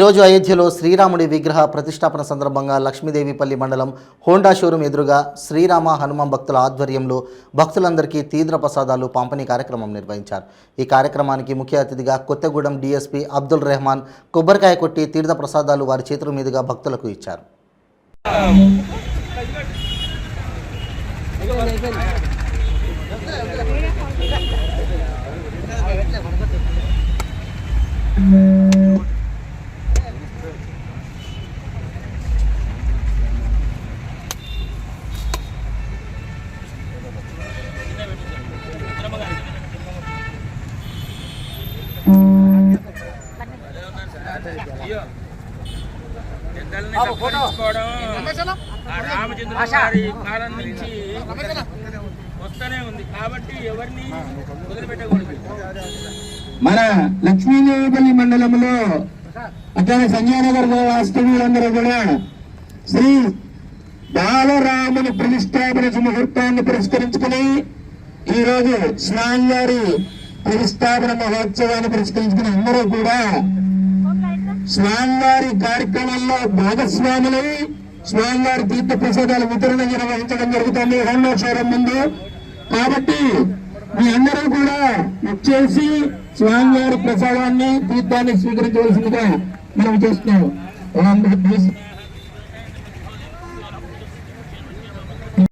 ఈరోజు అయోధ్యలో శ్రీరాముడి విగ్రహ ప్రతిష్టాపన సందర్భంగా లక్ష్మీదేవిపల్లి మండలం హోండా షోరూం ఎదురుగా శ్రీరామ హనుమ భక్తుల ఆధ్వర్యంలో భక్తులందరికీ తీర్థ ప్రసాదాలు పంపిణీ కార్యక్రమం నిర్వహించారు. ఈ కార్యక్రమానికి ముఖ్య అతిథిగా కొత్తగూడెం డీఎస్పీ అబ్దుల్ రెహమాన్ కొబ్బరికాయ కొట్టి తీర్థ ప్రసాదాలు వారి చేతుల మీదుగా భక్తులకు ఇచ్చారు. రామచంద్ర గారి కాలం నుంచి వస్తూనే ఉంది కాబట్టి ఎవరిని వదిలిపెట్టకూడదు. మన లక్ష్మీదేవిపల్లి మండలంలో అట్లానే సంజయనగర్ వాస్తవ్యులందరూ కూడా శ్రీ బాలరాముని ప్రతిష్టాపన ముహూర్తాన్ని పురస్కరించుకుని ఈరోజు స్వామివారి ప్రతిష్టాపన మహోత్సవాన్ని పురస్కరించుకుని అందరూ కూడా స్వామివారి కార్యక్రమంలో భాగస్వాములై స్వామివారి తీర్థ ప్రసాదాల వితరణ నిర్వహించడం జరుగుతుంది హోండా షోరూం ముందు. కాబట్టి మీ అందరూ కూడా వచ్చేసి స్వామివారి ప్రసాదాన్ని తీర్థాన్ని స్వీకరించవలసిందిగా మనం చేస్తున్నాం.